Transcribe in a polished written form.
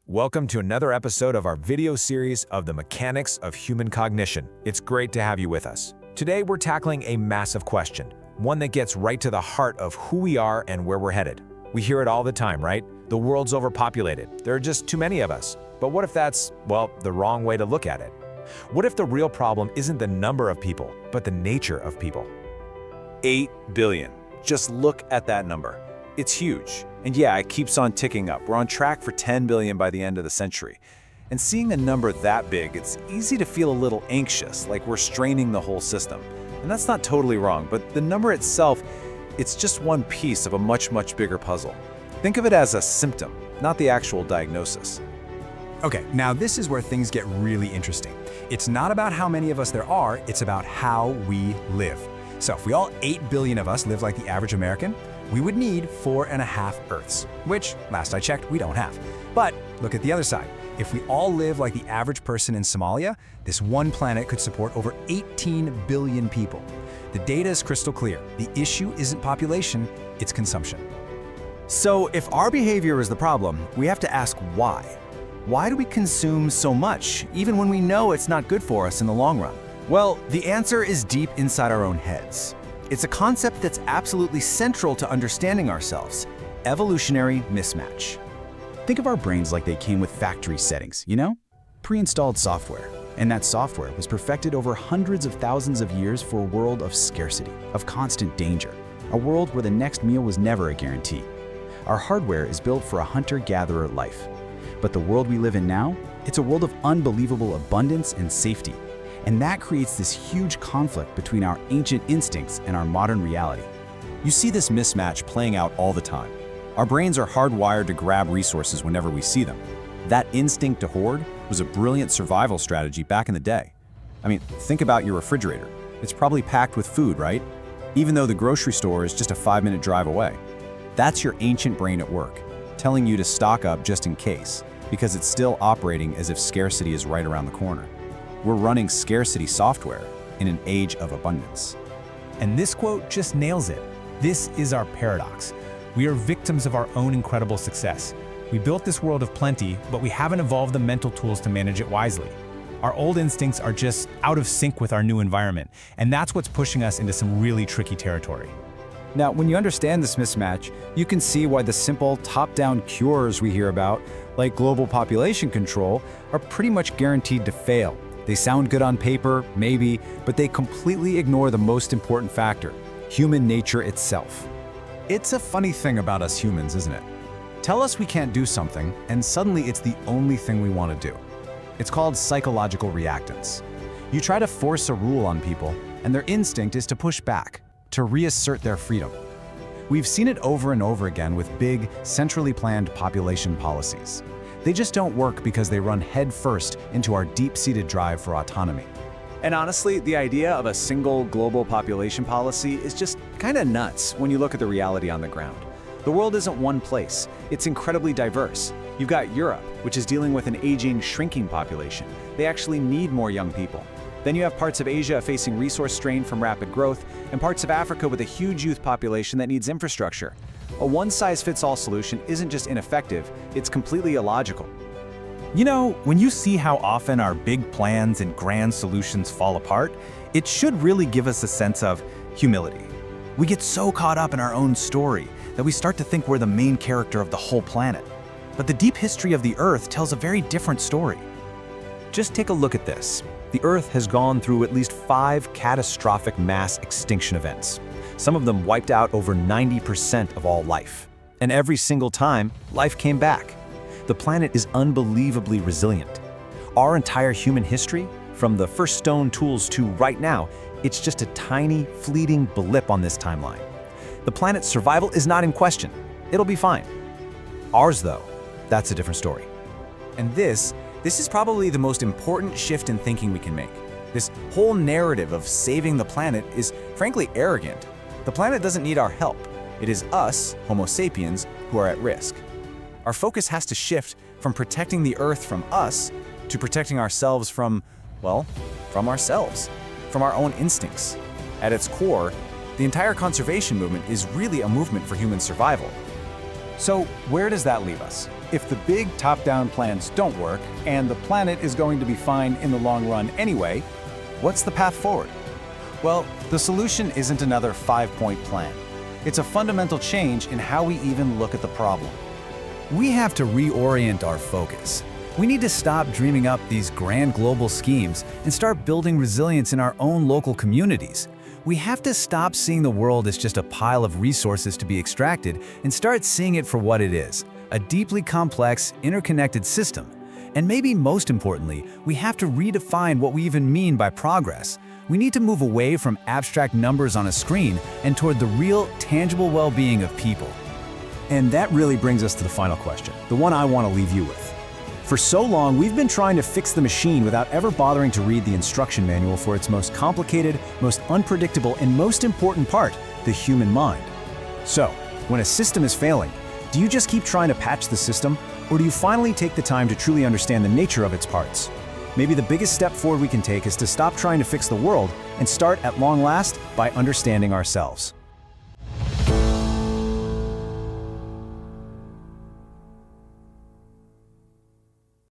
Welcome to another episode of our video series of the mechanics of human cognition. It's great to have you with us. Today we're tackling a massive question, one that gets right to the heart of who we are and where we're headed. We hear it all the time, right? The world's overpopulated. There are just too many of us. But what if that's, well, the wrong way to look at it? What if the real problem isn't the number of people, but the nature of people? 8 billion. Just look at that number. It's huge. And yeah, it keeps on ticking up. We're on track for 10 billion by the end of the century. And seeing a number that big, it's easy to feel a little anxious, like we're straining the whole system. And that's not totally wrong, but the number itself, it's just one piece of a much, much bigger puzzle. Think of it as a symptom, not the actual diagnosis. Okay, now this is where things get really interesting. It's not about how many of us there are, it's about how we live. So if we all 8 billion of us live like the average American, we would need 4.5 Earths, which, last I checked, we don't have. But look at the other side. If we all live like the average person in Somalia, this one planet could support over 18 billion people. The data is crystal clear. The issue isn't population, it's consumption. So if our behavior is the problem, we have to ask why. Why do we consume so much, even when we know it's not good for us in the long run? Well, the answer is deep inside our own heads. It's a concept that's absolutely central to understanding ourselves: evolutionary mismatch. Think of our brains like they came with factory settings, pre-installed software. And that software was perfected over hundreds of thousands of years for a world of scarcity, of constant danger, a world where the next meal was never a guarantee. Our hardware is built for a hunter-gatherer life. But the world we live in now, it's a world of unbelievable abundance and safety. And that creates this huge conflict between our ancient instincts and our modern reality. You see this mismatch playing out all the time. Our brains are hardwired to grab resources whenever we see them. That instinct to hoard was a brilliant survival strategy back in the day. I mean, think about your refrigerator. It's probably packed with food, right? Even though the grocery store is just a 5-minute drive away. That's your ancient brain at work, telling you to stock up just in case, because it's still operating as if scarcity is right around the corner. We're running scarcity software in an age of abundance. And this quote just nails it. This is our paradox. We are victims of our own incredible success. We built this world of plenty, but we haven't evolved the mental tools to manage it wisely. Our old instincts are just out of sync with our new environment, and that's what's pushing us into some really tricky territory. Now, when you understand this mismatch, you can see why the simple top-down cures we hear about, like global population control, are pretty much guaranteed to fail. They sound good on paper, maybe, but they completely ignore the most important factor: human nature itself. It's a funny thing about us humans, isn't it? Tell us we can't do something, and suddenly it's the only thing we want to do. It's called psychological reactance. You try to force a rule on people, and their instinct is to push back, to reassert their freedom. We've seen it over and over again with big, centrally planned population policies. They just don't work because they run headfirst into our deep-seated drive for autonomy. And honestly, the idea of a single global population policy is just kind of nuts when you look at the reality on the ground. The world isn't one place. It's incredibly diverse. You've got Europe, which is dealing with an aging, shrinking population. They actually need more young people. Then you have parts of Asia facing resource strain from rapid growth, and parts of Africa with a huge youth population that needs infrastructure. A one-size-fits-all solution isn't just ineffective, it's completely illogical. You know, when you see how often our big plans and grand solutions fall apart, it should really give us a sense of humility. We get so caught up in our own story that we start to think we're the main character of the whole planet. But the deep history of the Earth tells a very different story. Just take a look at this. The Earth has gone through at least 5 catastrophic mass extinction events. Some of them wiped out over 90% of all life. And every single time, life came back. The planet is unbelievably resilient. Our entire human history, from the first stone tools to right now, it's just a tiny, fleeting blip on this timeline. The planet's survival is not in question. It'll be fine. Ours, though, that's a different story. And this is probably the most important shift in thinking we can make. This whole narrative of saving the planet is frankly arrogant. The planet doesn't need our help. It is us, Homo sapiens, who are at risk. Our focus has to shift from protecting the Earth from us to protecting ourselves from ourselves, from our own instincts. At its core, the entire conservation movement is really a movement for human survival. So where does that leave us? If the big top-down plans don't work, and the planet is going to be fine in the long run anyway, what's the path forward? Well, the solution isn't another 5-point plan. It's a fundamental change in how we even look at the problem. We have to reorient our focus. We need to stop dreaming up these grand global schemes and start building resilience in our own local communities. We have to stop seeing the world as just a pile of resources to be extracted and start seeing it for what it is, a deeply complex, interconnected system. And maybe most importantly, we have to redefine what we even mean by progress. We need to move away from abstract numbers on a screen and toward the real, tangible well-being of people. And that really brings us to the final question, the one I want to leave you with. For so long, we've been trying to fix the machine without ever bothering to read the instruction manual for its most complicated, most unpredictable, and most important part, the human mind. So, when a system is failing, do you just keep trying to patch the system, or do you finally take the time to truly understand the nature of its parts? Maybe the biggest step forward we can take is to stop trying to fix the world and start, at long last, by understanding ourselves.